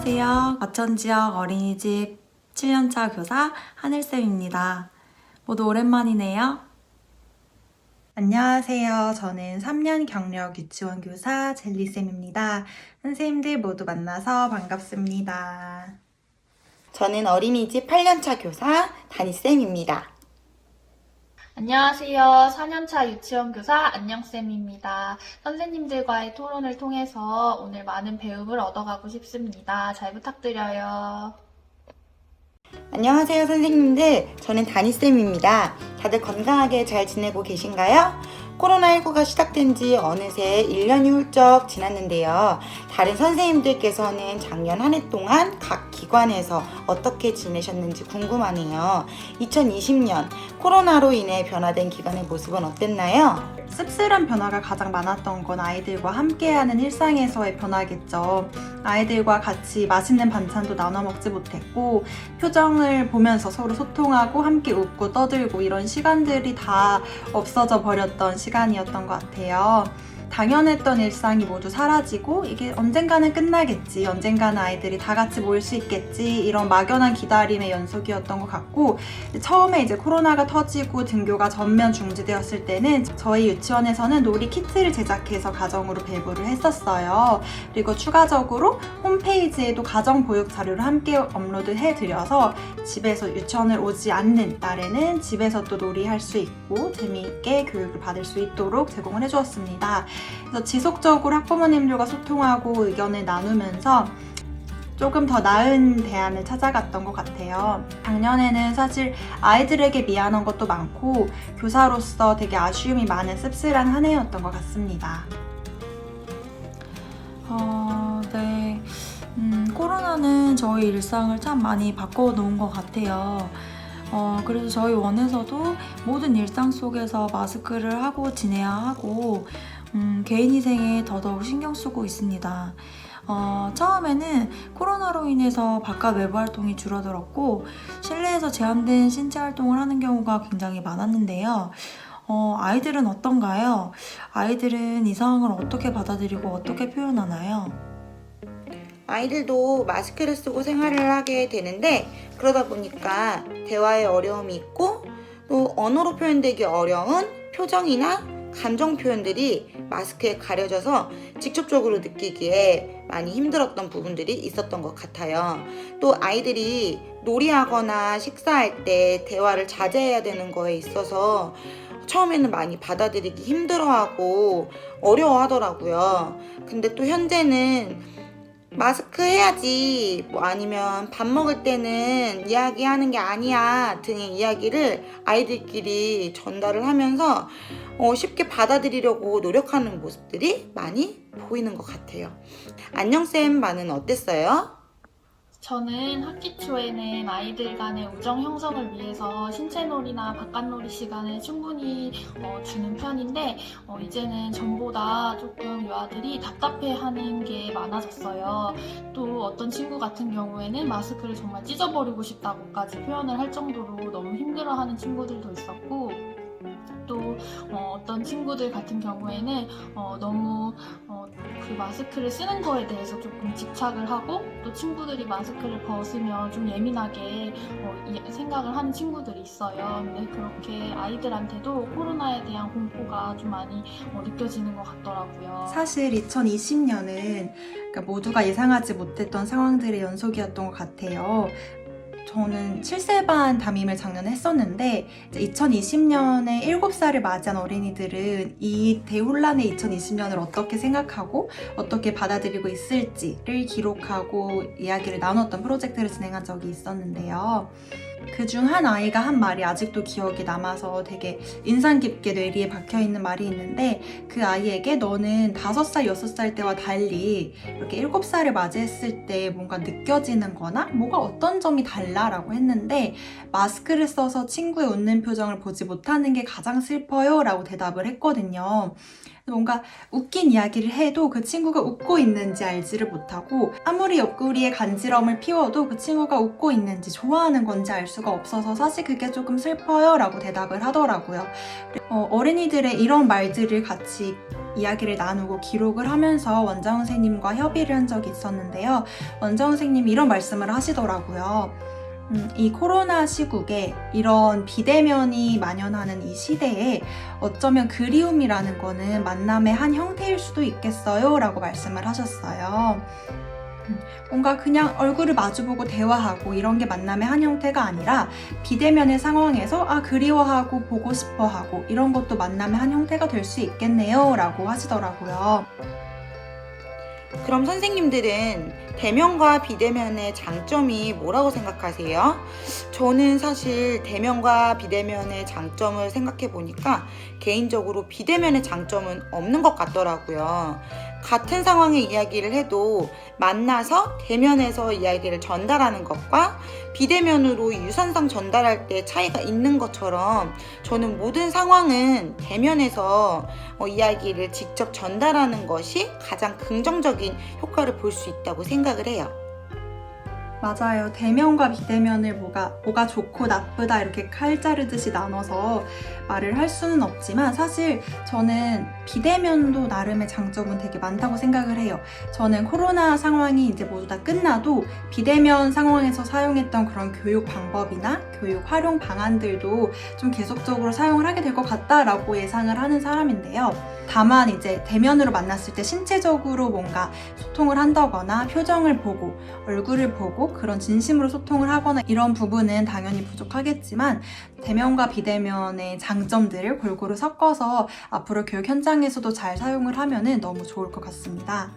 안녕하세요. 과천지역 어린이집 7년차 교사 하늘쌤입니다. 모두 오랜만이네요. 안녕하세요. 저는 3년 경력 유치원 교사 젤리쌤입니다. 선생님들 모두 만나서 반갑습니다. 저는 어린이집 8년차 교사 다니쌤입니다. 안녕하세요. 4년차 유치원 교사 안녕쌤입니다. 선생님들과의 토론을 통해서 오늘 많은 배움을 얻어가고 싶습니다. 잘 부탁드려요. 안녕하세요 선생님들, 저는 다니쌤입니다. 다들 건강하게 잘 지내고 계신가요? 코로나19가 시작된 지 어느새 1년이 훌쩍 지났는데요. 다른 선생님들께서는 작년 한 해 동안 각 기관에서 어떻게 지내셨는지 궁금하네요. 2020년 코로나로 인해 변화된 기관의 모습은 어땠나요? 씁쓸한 변화가 가장 많았던 건 아이들과 함께하는 일상에서의 변화겠죠. 아이들과 같이 맛있는 반찬도 나눠 먹지 못했고, 표정을 보면서 서로 소통하고 함께 웃고 떠들고 이런 시간들이 다 없어져 버렸던 시간이었던 것 같아요. 당연했던 일상이 모두 사라지고 이게 언젠가는 끝나겠지, 언젠가는 아이들이 다 같이 모일 수 있겠지, 이런 막연한 기다림의 연속이었던 것 같고, 처음에 이제 코로나가 터지고 등교가 전면 중지되었을 때는 저희 유치원에서는 놀이 키트를 제작해서 가정으로 배부를 했었어요. 그리고 추가적으로 홈페이지에도 가정 보육 자료를 함께 업로드해 드려서 집에서 유치원을 오지 않는 날에는 집에서 또 놀이할 수 있고 재미있게 교육을 받을 수 있도록 제공을 해주었습니다. 그래서 지속적으로 학부모님들과 소통하고 의견을 나누면서 조금 더 나은 대안을 찾아갔던 것 같아요. 작년에는 사실 아이들에게 미안한 것도 많고 교사로서 되게 아쉬움이 많은 씁쓸한 한 해였던 것 같습니다. 네. 코로나는 저희 일상을 참 많이 바꿔놓은 것 같아요. 그래서 저희 원에서도 모든 일상 속에서 마스크를 하고 지내야 하고, 개인위생에 더더욱 신경 쓰고 있습니다. 처음에는 코로나로 인해서 바깥 외부 활동이 줄어들었고, 실내에서 제한된 신체 활동을 하는 경우가 굉장히 많았는데요. 아이들은 어떤가요? 아이들은 이 상황을 어떻게 받아들이고 어떻게 표현하나요? 아이들도 마스크를 쓰고 생활을 하게 되는데, 그러다 보니까 대화에 어려움이 있고 또 언어로 표현되기 어려운 표정이나 감정 표현들이 마스크에 가려져서 직접적으로 느끼기에 많이 힘들었던 부분들이 있었던 것 같아요. 또 아이들이 놀이하거나 식사할 때 대화를 자제해야 되는 거에 있어서 처음에는 많이 받아들이기 힘들어하고 어려워하더라고요. 근데 또 현재는 마스크 해야지, 뭐 아니면 밥 먹을 때는 이야기하는 게 아니야 등의 이야기를 아이들끼리 전달을 하면서 쉽게 받아들이려고 노력하는 모습들이 많이 보이는 것 같아요. 안녕쌤 반은 어땠어요? 저는 학기 초에는 아이들 간의 우정 형성을 위해서 신체놀이나 바깥놀이 시간을 충분히 주는 편인데, 이제는 전보다 조금 유아들이 답답해하는 게 많아졌어요. 또 어떤 친구 같은 경우에는 마스크를 정말 찢어버리고 싶다고까지 표현을 할 정도로 너무 힘들어하는 친구들도 있었고, 또 어떤 친구들 같은 경우에는 너무 그 마스크를 쓰는 거에 대해서 조금 집착을 하고, 또 친구들이 마스크를 벗으면 좀 예민하게 생각을 하는 친구들이 있어요. 근데 그렇게 아이들한테도 코로나에 대한 공포가 좀 많이 느껴지는 것 같더라고요. 사실 2020년은 모두가 예상하지 못했던 상황들의 연속이었던 것 같아요. 저는 7세반 담임을 작년에 했었는데, 2020년에 7살을 맞이한 어린이들은 이 대혼란의 2020년을 어떻게 생각하고 어떻게 받아들이고 있을지를 기록하고 이야기를 나눴던 프로젝트를 진행한 적이 있었는데요. 그중 한 아이가 한 말이 아직도 기억에 남아서 되게 인상 깊게 뇌리에 박혀있는 말이 있는데, 그 아이에게 너는 5살, 6살 때와 달리 이렇게 7살을 맞이했을 때 뭔가 느껴지는 거나 뭐가 어떤 점이 달라? 달라라고 했는데 마스크를 써서 친구의 웃는 표정을 보지 못하는 게 가장 슬퍼요 라고 대답을 했거든요. 뭔가 웃긴 이야기를 해도 그 친구가 웃고 있는지 알지를 못하고 아무리 옆구리에 간지럼을 피워도 그 친구가 웃고 있는지 좋아하는 건지 알 수가 없어서 사실 그게 조금 슬퍼요 라고 대답을 하더라고요. 어린이들의 이런 말들을 같이 이야기를 나누고 기록을 하면서 원장 선생님과 협의를 한 적이 있었는데요. 원장 선생님이 이런 말씀을 하시더라고요. 이 코로나 시국에 이런 비대면이 만연하는 이 시대에 어쩌면 그리움이라는 거는 만남의 한 형태일 수도 있겠어요 라고 말씀을 하셨어요. 뭔가 그냥 얼굴을 마주보고 대화하고 이런 게 만남의 한 형태가 아니라 비대면의 상황에서 그리워하고 보고 싶어하고 이런 것도 만남의 한 형태가 될 수 있겠네요 라고 하시더라고요. 그럼 선생님들은 대면과 비대면의 장점이 뭐라고 생각하세요? 저는 사실 대면과 비대면의 장점을 생각해 보니까 개인적으로 비대면의 장점은 없는 것 같더라고요. 같은 상황의 이야기를 해도 만나서 대면에서 이야기를 전달하는 것과 비대면으로 유선상 전달할 때 차이가 있는 것처럼 저는 모든 상황은 대면에서 이야기를 직접 전달하는 것이 가장 긍정적인 효과를 볼 수 있다고 생각을 해요. 맞아요. 대면과 비대면을 뭐가 좋고 나쁘다 이렇게 칼 자르듯이 나눠서 말을 할 수는 없지만 사실 저는 비대면도 나름의 장점은 되게 많다고 생각을 해요. 저는 코로나 상황이 이제 모두 다 끝나도 비대면 상황에서 사용했던 그런 교육 방법이나 교육 활용 방안들도 좀 계속적으로 사용을 하게 될 것 같다라고 예상을 하는 사람인데요. 다만 이제 대면으로 만났을 때 신체적으로 뭔가 소통을 한다거나 표정을 보고 얼굴을 보고 그런 진심으로 소통을 하거나 이런 부분은 당연히 부족하겠지만 대면과 비대면의 장점들을 골고루 섞어서 앞으로 교육 현장에서도 잘 사용을 하면 너무 좋을 것 같습니다.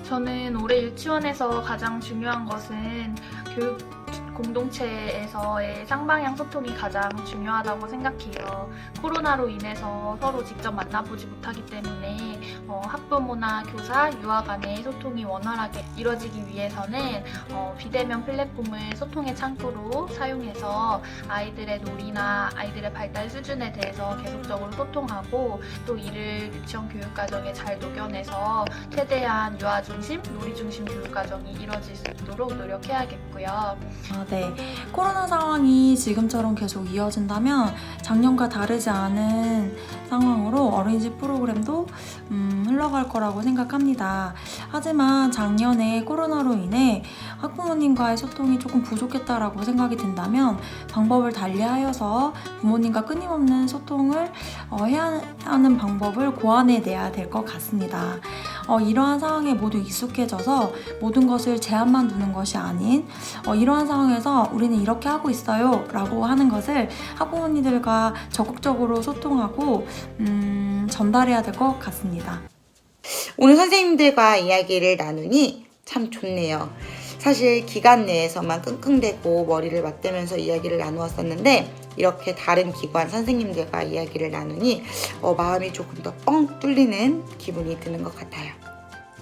저는 올해 유치원에서 가장 중요한 것은 교육 공동체에서의 쌍방향 소통이 가장 중요하다고 생각해요. 코로나로 인해서 서로 직접 만나보지 못하기 때문에 학부모나 교사, 유아 간의 소통이 원활하게 이루어지기 위해서는 비대면 플랫폼을 소통의 창구로 사용해서 아이들의 놀이나 아이들의 발달 수준에 대해서 계속적으로 소통하고 또 이를 유치원 교육과정에 잘 녹여내서 최대한 유아 중심, 놀이 중심 교육과정이 이루어질 수 있도록 노력해야겠고요. 네. 코로나 상황이 지금처럼 계속 이어진다면 작년과 다르지 않은 상황으로 어린이집 프로그램도 흘러갈 거라고 생각합니다. 하지만 작년에 코로나로 인해 학부모님과의 소통이 조금 부족했다라고 생각이 든다면 방법을 달리하여서 부모님과 끊임없는 소통을 해야 하는 방법을 고안해내야 될 것 같습니다. 이러한 상황에 모두 익숙해져서 모든 것을 제한만 두는 것이 아닌 이러한 상황에서 우리는 이렇게 하고 있어요 라고 하는 것을 학부모님들과 적극적으로 소통하고 전달해야 될 것 같습니다. 오늘 선생님들과 이야기를 나누니 참 좋네요. 사실 기관 내에서만 끙끙대고 머리를 맞대면서 이야기를 나누었었는데 이렇게 다른 기관 선생님들과 이야기를 나누니 마음이 조금 더 뻥 뚫리는 기분이 드는 것 같아요.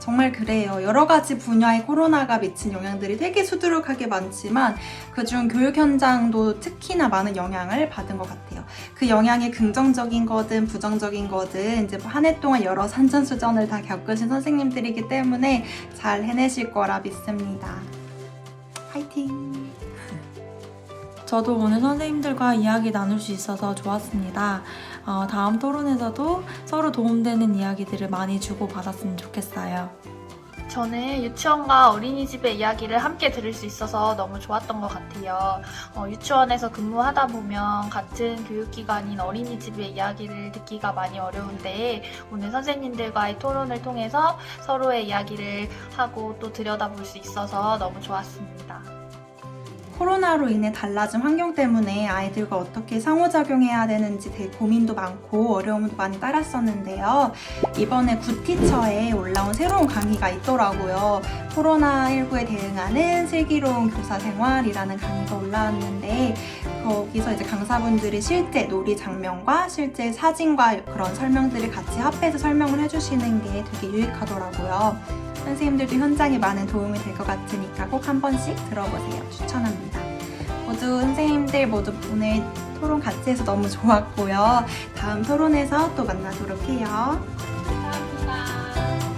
정말 그래요. 여러 가지 분야의 코로나가 미친 영향들이 되게 수두룩하게 많지만 그중 교육 현장도 특히나 많은 영향을 받은 것 같아요. 그 영향이 긍정적인 거든 부정적인 거든 이제 한 해 동안 여러 산전수전을 다 겪으신 선생님들이기 때문에 잘 해내실 거라 믿습니다. 화이팅! 저도 오늘 선생님들과 이야기 나눌 수 있어서 좋았습니다. 다음 토론에서도 서로 도움되는 이야기들을 많이 주고받았으면 좋겠어요. 저는 유치원과 어린이집의 이야기를 함께 들을 수 있어서 너무 좋았던 것 같아요. 유치원에서 근무하다 보면 같은 교육기관인 어린이집의 이야기를 듣기가 많이 어려운데 오늘 선생님들과의 토론을 통해서 서로의 이야기를 하고 또 들여다볼 수 있어서 너무 좋았습니다. 코로나로 인해 달라진 환경 때문에 아이들과 어떻게 상호작용해야 되는지 되게 고민도 많고 어려움도 많이 따랐었는데요. 이번에 굿티처에 올라온 새로운 강의가 있더라고요. 코로나19에 대응하는 슬기로운 교사생활이라는 강의가 올라왔는데 거기서 이제 강사분들이 실제 놀이 장면과 실제 사진과 그런 설명들을 같이 합해서 설명을 해주시는 게 되게 유익하더라고요. 선생님들도 현장에 많은 도움이 될 것 같으니까 꼭 한 번씩 들어보세요. 추천합니다. 선생님들 모두 오늘 토론 같이 해서 너무 좋았고요. 다음 토론에서 또 만나도록 해요. 감사합니다.